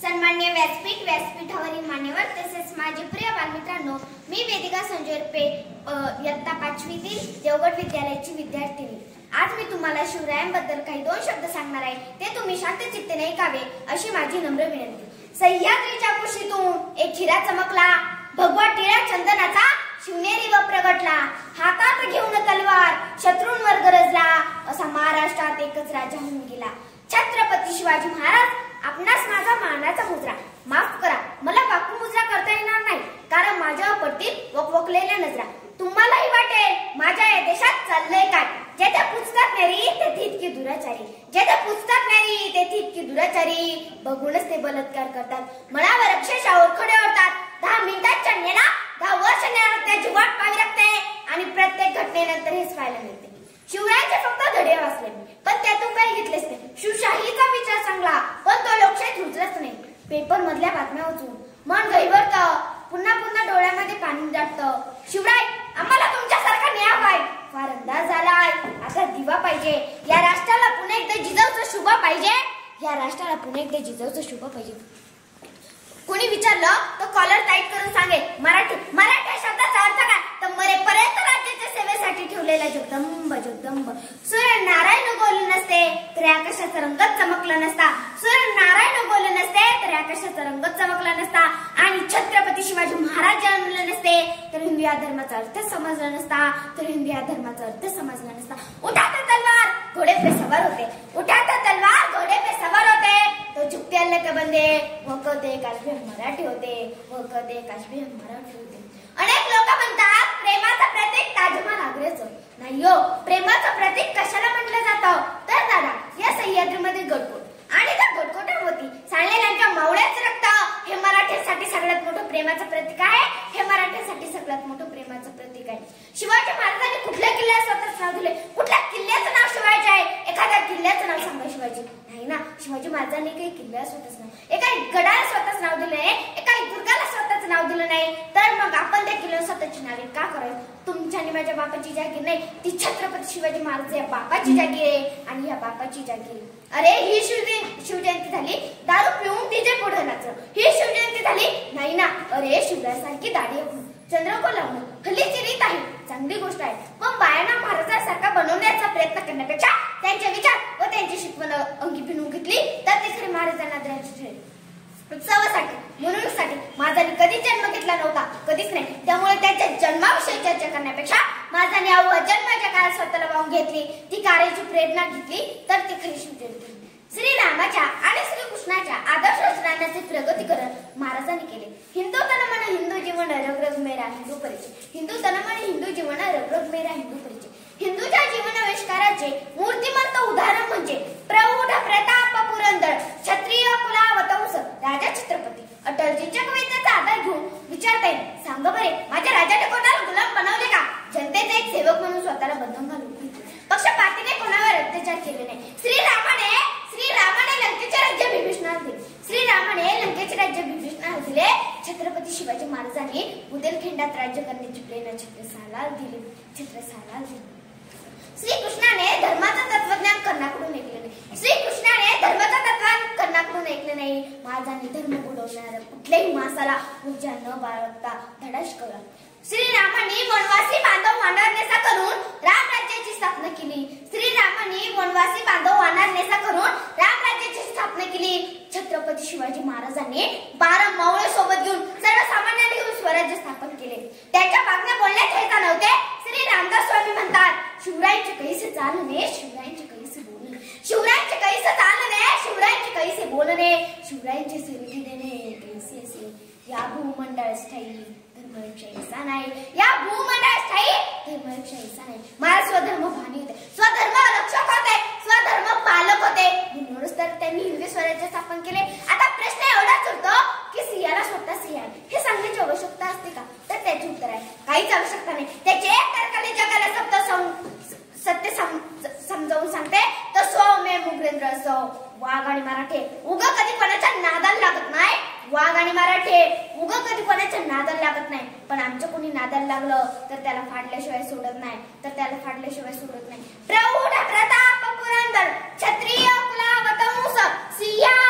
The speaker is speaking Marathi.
सन्माननीय व्यासपीठावरील मान्यवर तसेच माझे प्रिय बालमित्रांनो, मी वेदिका संजय रुपे इयत्ता 5वीतील देवगड विद्यालयाची विद्यार्थिनी। आज मी तुम्हाला शिवरायांबद्दल काही 2 शब्द सांगणार आहे, ते तुम्ही शांतचित्तेने ऐकावे अशी माझी नम्र विनंती। सह्याद्रीच्या कुशीतून एक हिरा चमकला, भगवा टिळा चंदनाचा शिवनेरी व प्रगटला, हातात घेऊन तलवार शत्रूंवर गरजला, असा महाराष्ट्रात एकच राजा होऊन गेला। छत्रपती शिवाजी महाराज आपणास माझा मानाचा मुजरा। माफ करा, मला वाकू मुजरा करता येणार नाही, कारण माझ्या पट्टीत वकवकलेल्या नजरा। तुम्हालाही वाटेल माझ्या या देशात चाललंय काय, जेथे पुस्तक नेरी तेथे इतकी दुराचारी, जेथे पुस्तक नेरी तेथे इतकी दुराचारी, बघूनच ते बलात्कार करतात, मनावर अक्षरशः ओरखडे ओढतात। 10 मिनिटात चढण्याला 10 वर्ष त्याची वाट पाहावी लागते आणि प्रत्येक घटनेनंतर हेच पाहायला मिळते। शिवरायांचे फक्त धडे वाचले पण त्यातून काही घेतलेच नाही। शिवशाहीचा विचार चांगला पण तो लोकशाहीत रुजलाच नाही। पेपर मधल्या बातम्या वाचून मन गहिवरतं, पुन्हा पुन्हा डोळ्यामध्ये पाणी दाटतं। शिवराय, आम्हाला तुमच्यासारखा न्याय हवाय, फार अंदाज झालाय, आता दिवा पाहिजे, या राष्ट्राला पुन्हा एकदा जिजाऊचं शुभ पाहिजे, या राष्ट्राला पुन्हा एकदा जिजाऊचं शुभ पाहिजे। कोणी विचारलं तर कॉलर टाईट करून सांगेल मराठी या शब्दाचा अर्थ काय, तर मरेपर्यंत राज्याच्या सेवेसाठी ठेवलेला जगदंब जगदंब। सूर्य नारायण बोलले नसते तर आकाशाचा रंगच चमकला नसता, सूर्य नारायण बोलले नसते तर आकाशाचा रंगच चमकला नसता, आणि छत्रपती शिवाजी महाराज जन्मले नसते तर हिंदू या धर्माचा अर्थ समजला नसता, तर हिंदू या धर्माचा अर्थ समजला नसता। उठा तर तलवार घोडे पे सवार होते, उठा तर तलवार घोडे पे सवार होते, तो झुकते अल्लाह के बंदे वो कदे काश्मीर मराठी होते, वो कदे काश्मीर मराठी होते। अनेक लोक म्हणतात प्रेमाचं प्रतीक ताजमहल आग्र्याचं नाही हो, प्रेमाचं प्रतीक कशाला म्हटलं जातं तर दादा या सह्याद्रीमध्ये गडकोट आणि त्या गडकोटावरती सांडलेल्यांच्या मावळ्याचं रक्त हे मराठ्यांसाठी सगळ्यात मोठं प्रेमाचं प्रतीक आहे, हे मराठ्यांसाठी सगळ्यात मोठं प्रेमाचं प्रतीक आहे। शिवाजी महाराजांनी कुठल्या किल्ल्याला स्वतःच नाव दिले, कुठल्या किल्ल्याचं नाव शिवाजी आहे, एखाद्या किल्ल्याचं नाव सांगा शिवाजी नाही ना। शिवाजी महाराजांनी काही किल्ल्याला स्वतःच नाव, एका गडाला स्वतःच नाव दिलं नाही, एका दुर्गाला स्वतःच नाव दिलं नाही, तर मग आपण त्या किल्ल्याला स्वतःची नावे का करायचं। तुमच्या आणि माझ्या बापाची जागीर नाही, ती छत्रपती शिवाजी महाराज या बापाची जागीर आहे आणि या बापाची जागीर। अरे ही शिवजयंती झाली, दारू पिऊन तिचे पुढे नाचलं, ही शिवजयंती झाली नाही ना। अरे शिवरायांसारखी दाढी चंद्रकोर लावणं हल्लीची रीत आहे, चांगली गोष्ट आहे, पण बायांना महाराजांसारखा बनवण्याचा प्रयत्न करण्यापेक्षा त्यांचे विचार व त्यांची शिकवण अंगी भिनवून घेतली तर ते खरे महाराजांना आदरांचे ठरेल। उत्सवासाठी म्हणूनसाठी माझाने कधी जन्म घेतला नव्हता, कधीच नाही, त्यामुळे त्यांच्या जन्माविषयी चर्चा करण्यापेक्षा माझाने अवघ्या जन्माच्या काळात स्वतःला वाहून घेतली, ती कार्याची प्रेरणा घेतली तर ती खरी शिवजयंती। श्रीरामाच्या आणि श्रीकृष्णाच्या आदर्श रचनांचे प्रगतीकरण महाराजांनी केले। हिंदू तन मन हिंदू जीवन रग रग मेरा हिंदू परिचय, हिंदू तन मन हिंदू जीवन रग रग मेरा हिंदू परिचय। हिंदूच्या जीवनाविष्काराचे मूर्तिमंत उदाहरण म्हणजे प्रौढ प्रताप पुरंदर क्षत्रिय कुलावतंस राजा छत्रपती। अटलजींच्या कवितेचा आधार घेऊन विचारता येईल, सांग बरे माझ्या राजाने कोणाला गुलाम बनवले का, जनतेचा एक सेवक म्हणून स्वतःला बंधन घालून घेतले, पक्षपातीने कोणावर अत्याचार केले नाही। श्रीरामाने लंकेचे राज्य बिभीषणाला दिले, श्रीरामाने लंकेचे राज्य बिभीषणाला दिले, छत्रपती शिवाजी महाराजांनी बुंदेलखंडात राज्य करण्याची प्रेरणा छत्रसालाला दिली। श्रीकृष्णाने धर्माचं तत्वज्ञान कर्णाकडून ऐकले नाही, श्रीकृष्णाने धर्माचं तत्वज्ञान कर्णाकडून ऐकले नाही। महाराजांनी धर्म बुडवणाऱ्या कुठल्याही माणसाला ऊर्जा न बाळगता धडा शिकवला। श्रीरामांनी वनवासी बांधव वानरनेसा करून रामराज्याची स्थापना केली, श्रीरामांनी वनवासी बांधव वानरनेसा करून रामराज्याची स्थापना केली। छत्रपती शिवाजी महाराजांनी 12 मावळे सोबत घेऊन सर्वसामान्यांना घेऊन स्वराज्य स्थापन केले। त्याच्या मागण्या बोलण्यात हेता नव्हते। श्री रामदास स्वामी म्हणतात, शिवरायांचे कैसे चालणे, शिवरायांचे कैसे बोलणे, शिवरायांचे कैसे चालणे, शिवरायांचे कैसे बोलणे, शिवरायांचे सेवेची देणे कैसे असे, या भूमंडळ स्थायी धर्मरक्षा ऐसा नाही, या भूमंडळ स्थायी धर्मरक्षा ऐसा नाही। महाराज स्वधर्म भानी होते, स्वधर्म रक्षक होते, स्वधर्म पालक होते, म्हणूनच तर त्यांनी हिंदवी स्वराज्य स्थापन केले। आता प्रश्न एवढाच उरतो की सिंहाला स्वतः सिंह हे सांगण्याची आवश्यकता असते का, तर त्याचे उत्तर आहे काहीच आवश्यकता नाही। त्याचे एक तर्काने जगाला सत्य समजावून सांगते तर सौम्य मुग्रेंद्र असो। वाघ आणि मराठे उग कधी कोणाच्या नादाला लागत नाही, वाघ आणि मराठे उग कधी कोणाच्या नादाला लागत नाही, पण आमच्या कोणी नादाला लागलं तर त्याला फाडल्याशिवाय सोडत नाही, तर त्याला फाडल्याशिवाय सोडत नाही। प्रौढ प्रताप पुरंदर क्षत्रिय कुलावतंस सिंह